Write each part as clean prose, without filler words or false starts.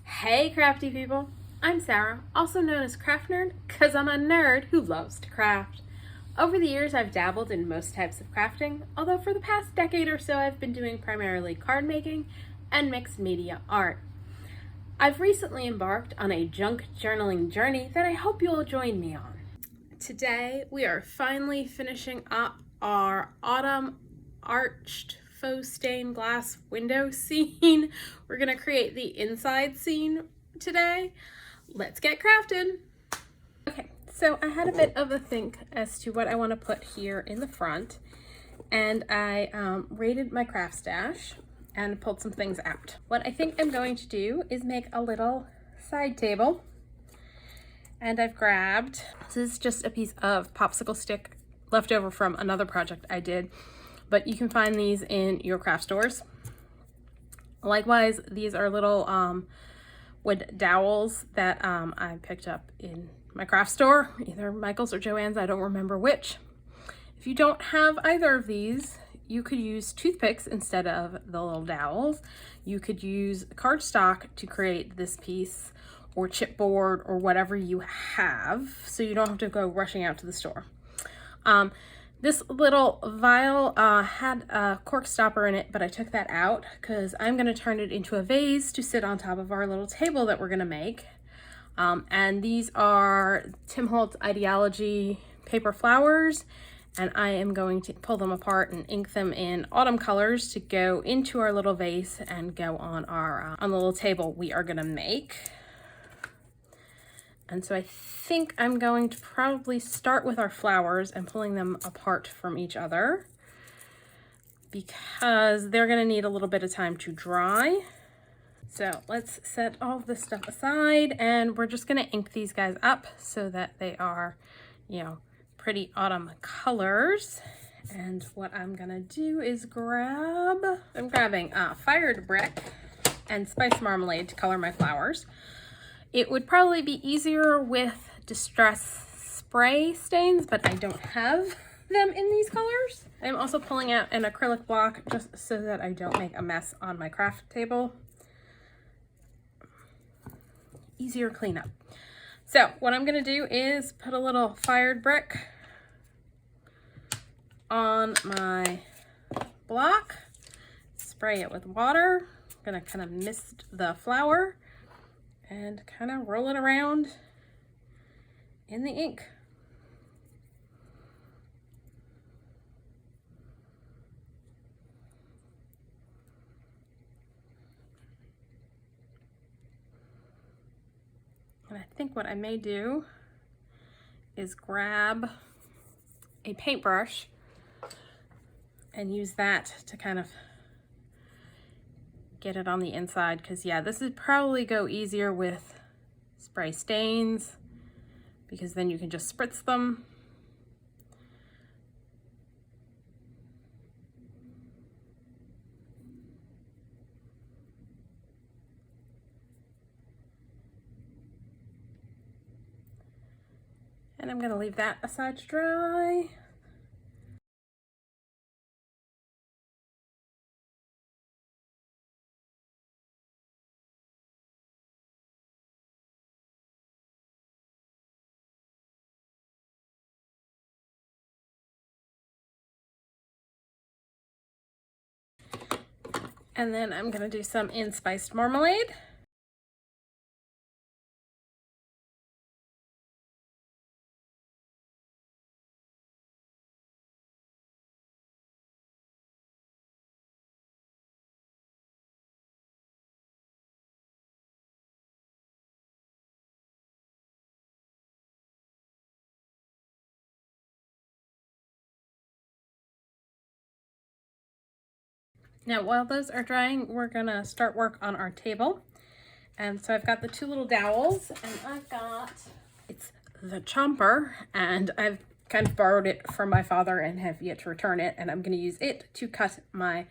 Hey crafty people, I'm Sarah, also known as Craft Nerd, because I'm a nerd who loves to craft. Over the years I've dabbled in most types of crafting, although for the past decade or so I've been doing primarily card making and mixed media art. I've recently embarked on a junk journaling journey that I hope you'll join me on. Today we are finally finishing up our autumn arched faux stained glass window scene. We're gonna create the inside scene today. Let's get crafted. Okay, so I had a bit of a think as to what I want to put here in the front, and I raided my craft stash and pulled some things out. What I think I'm going to do is make a little side table, and I've grabbed, this is just a piece of popsicle stick left over from another project I did, but you can find these in your craft stores. Likewise, these are little wood dowels that I picked up in my craft store, either Michael's or Joann's, I don't remember which. If you don't have either of these, you could use toothpicks instead of the little dowels. You could use cardstock to create this piece, or chipboard, or whatever you have, so you don't have to go rushing out to the store. This little vial had a cork stopper in it, but I took that out because I'm going to turn it into a vase to sit on top of our little table that we're going to make. And these are Tim Holtz Ideology paper flowers, and I am going to pull them apart and ink them in autumn colors to go into our little vase and go on our on the little table we are going to make. And so I think I'm going to probably start with our flowers and pulling them apart from each other, because they're going to need a little bit of time to dry. So let's set all of this stuff aside, and we're just going to ink these guys up so that they are, you know, pretty autumn colors. And what I'm going to do is I'm grabbing fired brick and spice marmalade to color my flowers. It would probably be easier with distress spray stains, but I don't have them in these colors. I'm also pulling out an acrylic block just so that I don't make a mess on my craft table. Easier cleanup. So what I'm going to do is put a little fired brick on my block, spray it with water. I'm going to kind of mist the flower and kind of roll it around in the ink. And I think what I may do is grab a paintbrush and use that to kind of get it on the inside, because yeah, this would probably go easier with spray stains, because then you can just spritz them. And I'm going to leave that aside to dry. And then I'm going to do some in spiced marmalade. Now, while those are drying, we're gonna start work on our table. And so I've got the two little dowels, and I've got, it's the chomper, and I've kind of borrowed it from my father and have yet to return it, and I'm gonna use it to cut my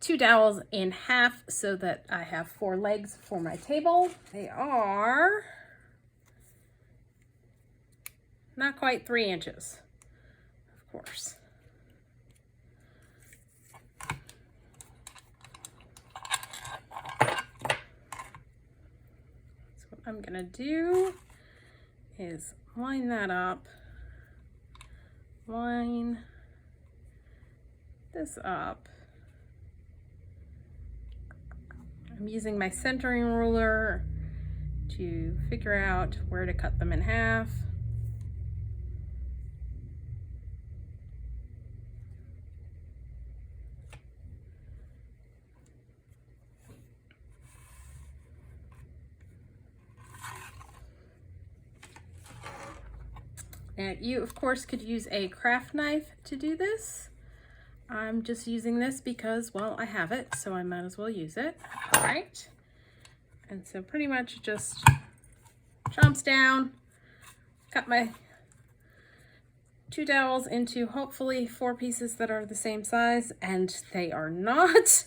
two dowels in half so that I have 4 legs for my table. They are not quite 3 inches, of course. I'm gonna do is line that up, line this up. I'm using my centering ruler to figure out where to cut them in half. Now you of course could use a craft knife to do this. I'm just using this because, well, I have it, so I might as well use it. All right. And so pretty much just chomps down, cut my 2 dowels into hopefully 4 pieces that are the same size, and they are not.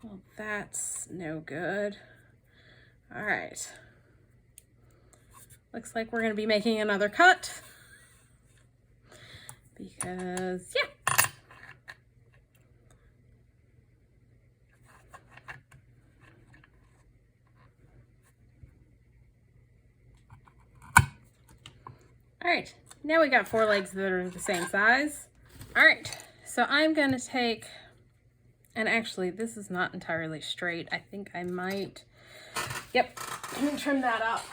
Well, that's no good. All right. Looks like we're gonna be making another cut because, yeah. All right, now we got 4 legs that are the same size. All right, so I'm gonna take, and actually this is not entirely straight. I think I might, yep, let me trim that up.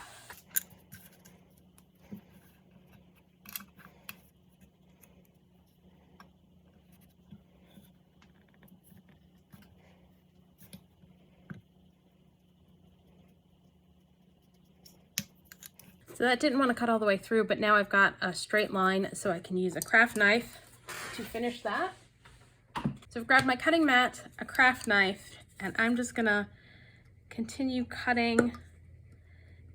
So that didn't want to cut all the way through, but now I've got a straight line, so I can use a craft knife to finish that. So I've grabbed my cutting mat, a craft knife, and I'm just gonna continue cutting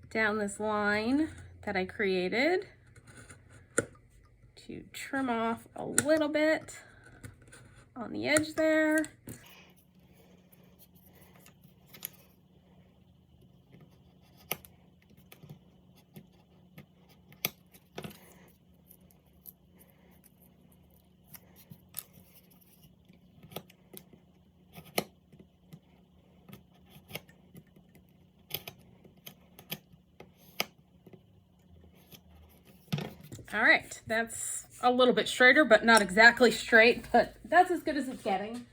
down this line that I created to trim off a little bit on the edge there. All right, that's a little bit straighter, but not exactly straight, but that's as good as it's getting.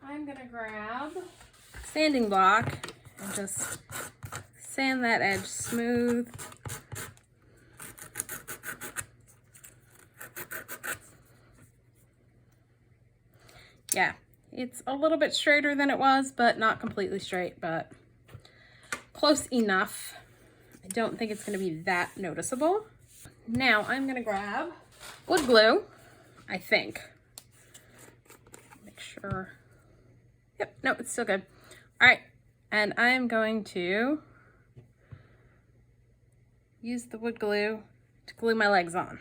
I'm gonna grab a sanding block and just sand that edge smooth. Yeah, it's a little bit straighter than it was, but not completely straight, but close enough. I don't think it's gonna be that noticeable. Now I'm gonna grab wood glue, I think. Make sure. Yep, no, it's still good. All right, and I am going to use the wood glue to glue my legs on.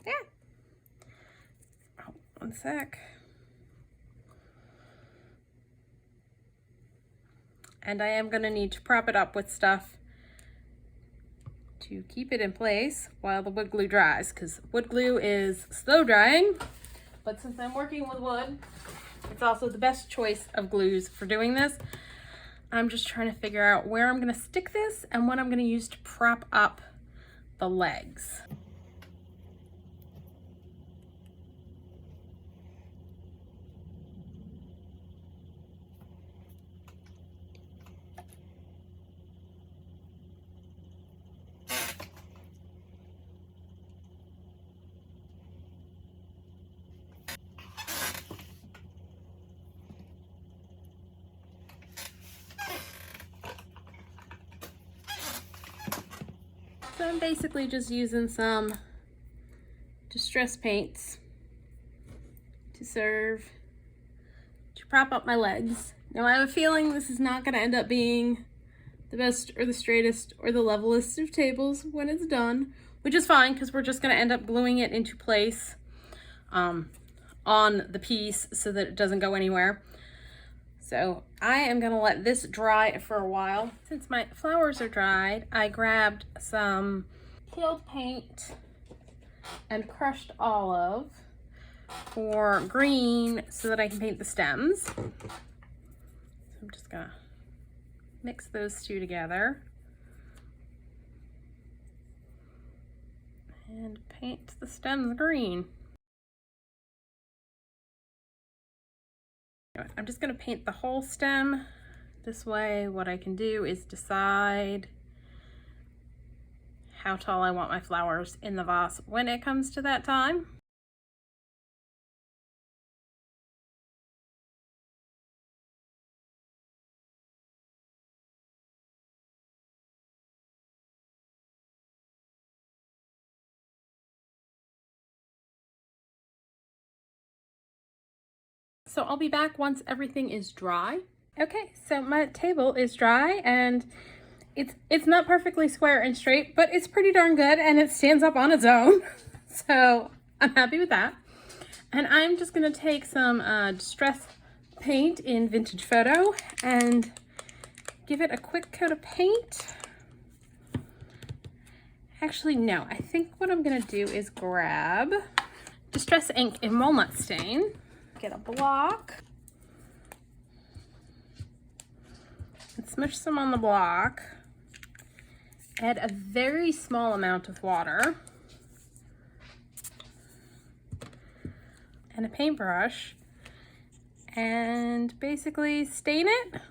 Yeah. Oh, one sec. And I am gonna need to prop it up with stuff to keep it in place while the wood glue dries, because wood glue is slow drying, but since I'm working with wood, it's also the best choice of glues for doing this. I'm just trying to figure out where I'm gonna stick this and what I'm gonna use to prop up the legs. So I'm basically just using some distress paints to serve to prop up my legs. Now I have a feeling this is not going to end up being the best or the straightest or the levelest of tables when it's done, which is fine because we're just going to end up gluing it into place on the piece so that it doesn't go anywhere. So I am gonna let this dry for a while. Since my flowers are dried, I grabbed some peeled paint and crushed olive for green so that I can paint the stems. So I'm just gonna mix those two together and paint the stems green. I'm just gonna paint the whole stem. This way, what I can do is decide how tall I want my flowers in the vase when it comes to that time. So I'll be back once everything is dry. Okay, so my table is dry and it's not perfectly square and straight, but it's pretty darn good and it stands up on its own. So I'm happy with that. And I'm just gonna take some distress paint in Vintage Photo and give it a quick coat of paint. Actually, no, I think what I'm gonna do is grab Distress ink in Walnut Stain, get a block, and smush some on the block. Add a very small amount of water and a paintbrush and basically stain it.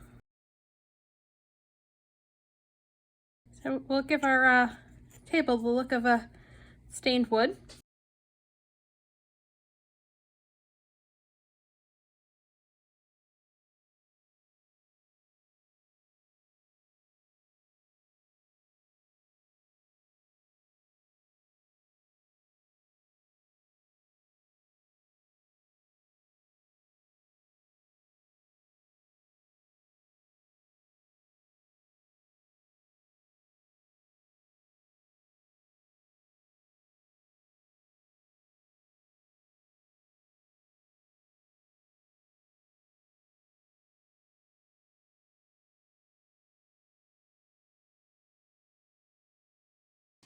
So we'll give our table the look of a stained wood.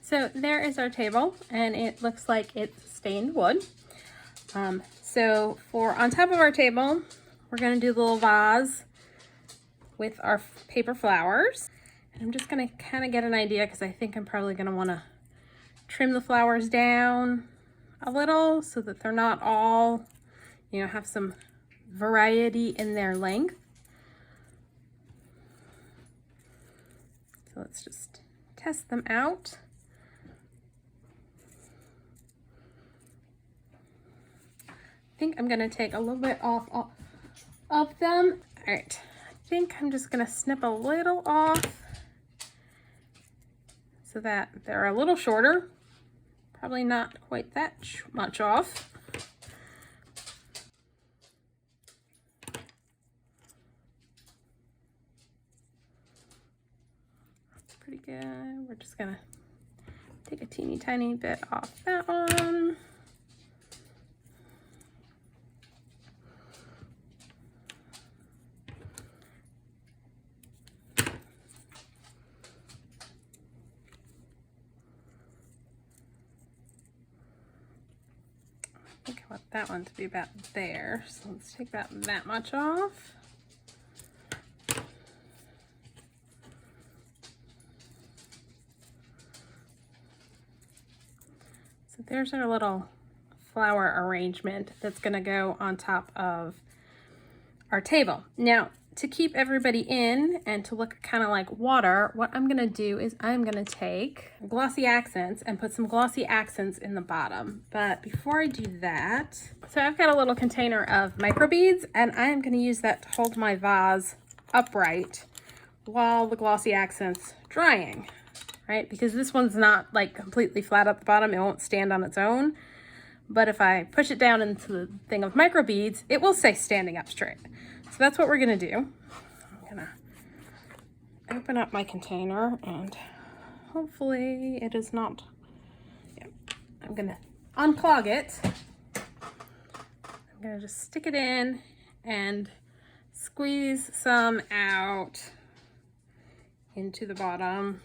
So there is our table and it looks like it's stained wood. So on top of our table, we're gonna do the little vase with our paper flowers. And I'm just gonna kind of get an idea because I think I'm probably gonna wanna trim the flowers down a little so that they're not all, have some variety in their length. So let's just test them out. I think I'm gonna take a little bit off of them. All right, I think I'm just gonna snip a little off so that they're a little shorter. Probably not quite that much off. That's pretty good. We're just gonna take a teeny tiny bit off that one. I think I want that one to be about there, so let's take that much off. So there's our little flower arrangement that's going to go on top of our table. Now, to keep everybody in and to look kind of like water, what I'm going to do is I'm going to take glossy accents and put some glossy accents in the bottom. But before I do that, so I've got a little container of microbeads and I am going to use that to hold my vase upright while the glossy accent's drying, right? Because this one's not like completely flat at the bottom. It won't stand on its own. But if I push it down into the thing of microbeads, it will stay standing up straight. So that's what we're gonna do. I'm gonna open up my container and hopefully it is not, I'm gonna unclog it. I'm gonna just stick it in and squeeze some out into the bottom.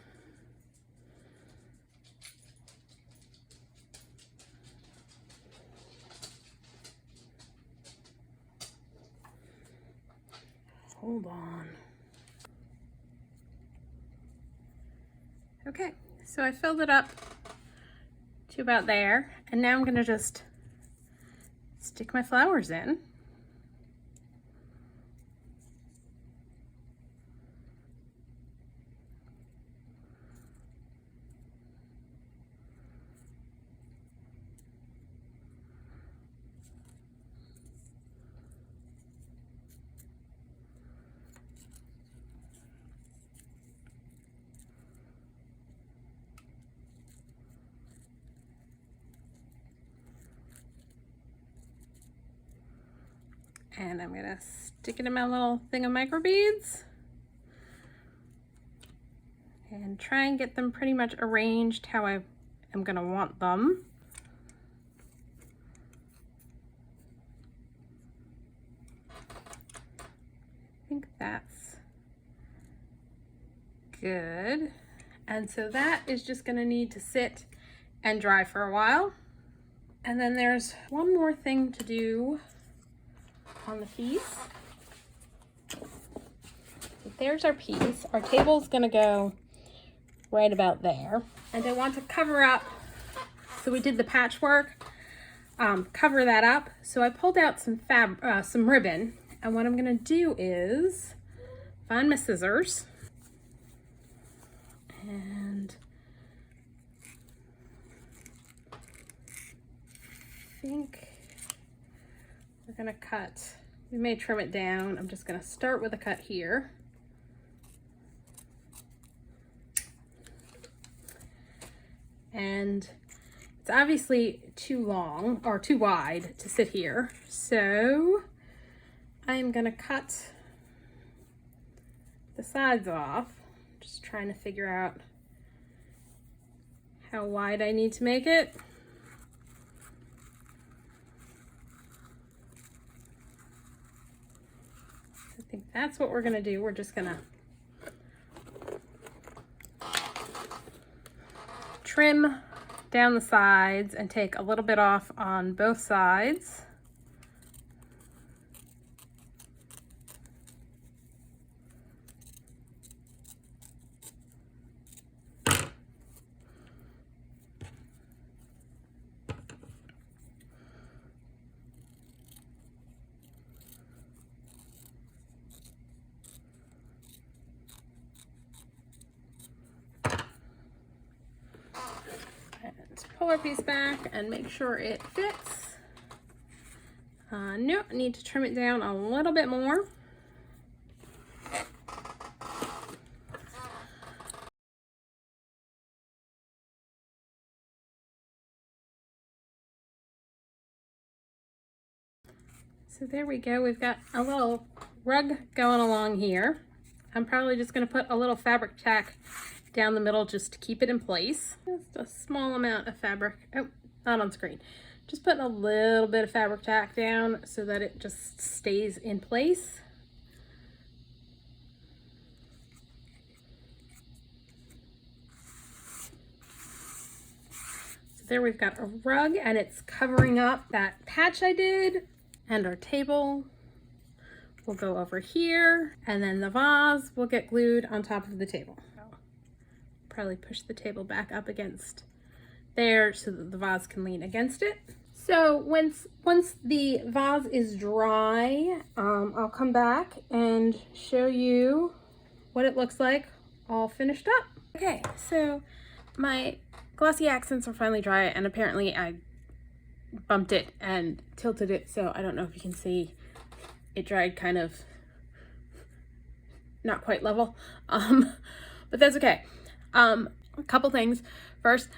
Hold on. Okay, so I filled it up to about there, and now I'm gonna just stick my flowers in. And I'm gonna stick it in my little thing of micro beads and try and get them pretty much arranged how I am gonna want them. I think that's good. And so that is just gonna need to sit and dry for a while. And then there's one more thing to do on the piece. So there's our piece. Our table's gonna go right about there. And I want to cover up, so we did the patchwork, cover that up. So I pulled out some ribbon, and what I'm gonna do is find my scissors and I think we're gonna cut. We may trim it down. I'm just gonna start with a cut here. And it's obviously too long or too wide to sit here. So I'm gonna cut the sides off. Just trying to figure out how wide I need to make it. I think that's what we're gonna do. We're just gonna trim down the sides and take a little bit off on both sides. Pull our piece back and make sure it fits. No, I need to trim it down a little bit more. So there we go. We've got a little rug going along here. I'm probably just going to put a little fabric tack down the middle just to keep it in place. Just a small amount of fabric. Oh, not on screen. Just putting a little bit of fabric tack down so that it just stays in place. So there we've got a rug and it's covering up that patch I did, and our table will go over here, and then the vase will get glued on top of the table. Probably push the table back up against there so that the vase can lean against it. So once the vase is dry, I'll come back and show you what it looks like all finished up. Okay, so my glossy accents are finally dry, and apparently I bumped it and tilted it, so I don't know if you can see it dried kind of not quite level, but that's okay. A couple things. First,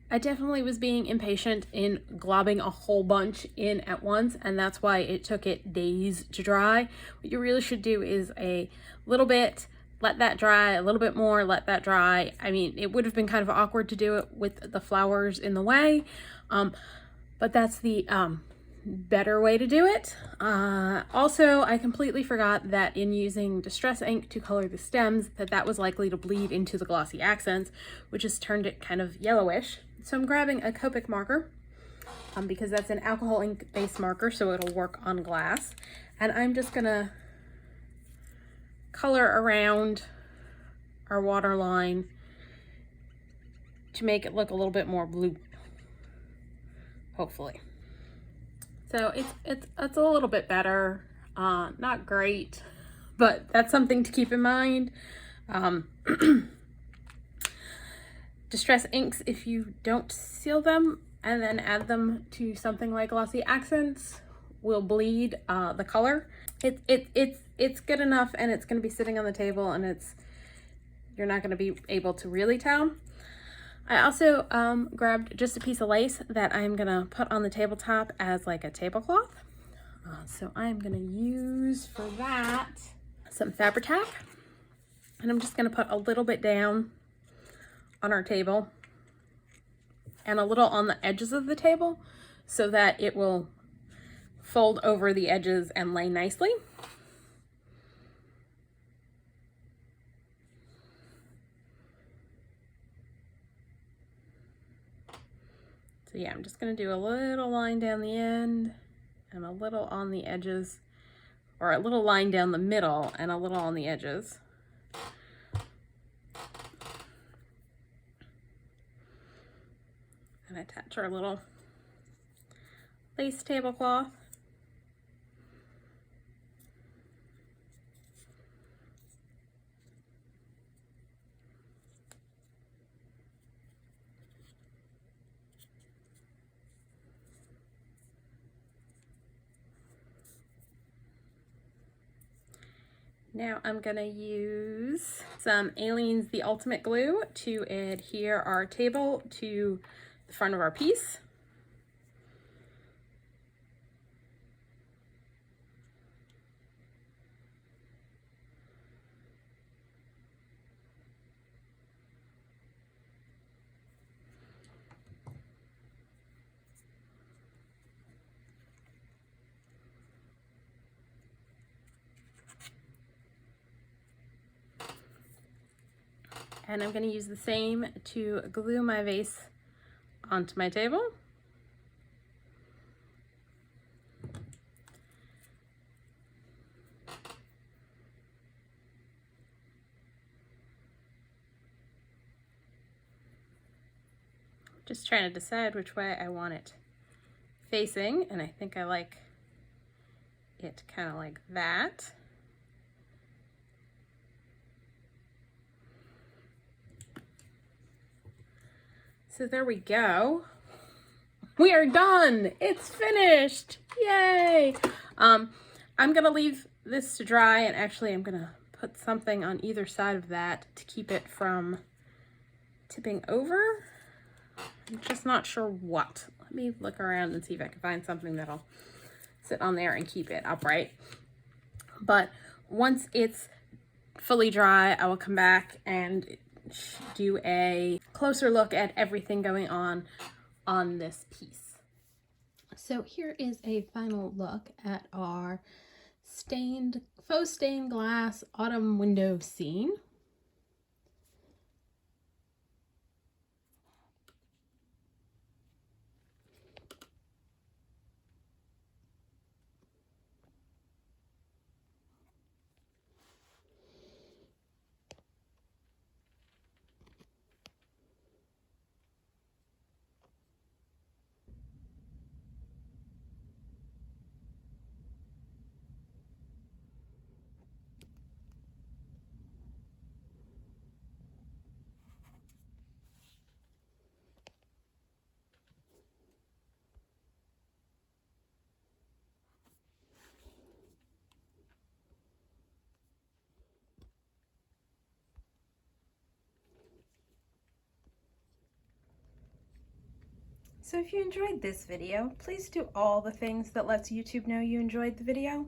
I definitely was being impatient in globbing a whole bunch in at once, and that's why it took it days to dry. What you really should do is a little bit, let that dry, a little bit more, let that dry. I mean, it would have been kind of awkward to do it with the flowers in the way, but that's the better way to do it. Also, I completely forgot that in using distress ink to color the stems, that was likely to bleed into the glossy accents, which has turned it kind of yellowish. So I'm grabbing a Copic marker because that's an alcohol ink based marker, so it'll work on glass. And I'm just gonna color around our water line to make it look a little bit more blue, hopefully. So it's a little bit better, not great, but that's something to keep in mind. Distress inks, if you don't seal them and then add them to something like glossy accents, will bleed the color. It's good enough, and it's going to be sitting on the table, and you're not going to be able to really tell. I also grabbed just a piece of lace that I'm going to put on the tabletop as like a tablecloth. So I'm going to use for that some Fabri-Tac, and I'm just going to put a little bit down on our table and a little on the edges of the table so that it will fold over the edges and lay nicely. So yeah, I'm just going to do a little line down the end and a little on the edges, or a little line down the middle and a little on the edges. And attach our little lace tablecloth. Now I'm going to use some Aleene's The Ultimate Glue to adhere our table to the front of our piece. And I'm going to use the same to glue my vase onto my table. Just trying to decide which way I want it facing, and I think I like it kind of like that. So there we go. We are done. It's finished. Yay. I'm gonna leave this to dry, and actually I'm gonna put something on either side of that to keep it from tipping over. I'm just not sure what. Let me look around and see if I can find something that'll sit on there and keep it upright. But once it's fully dry, I will come back and do a closer look at everything going on this piece. So here is a final look at our faux stained glass autumn window scene. So if you enjoyed this video, please do all the things that lets YouTube know you enjoyed the video.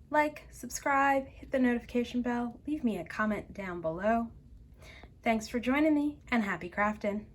Like, subscribe, hit the notification bell, leave me a comment down below. Thanks for joining me, and happy crafting!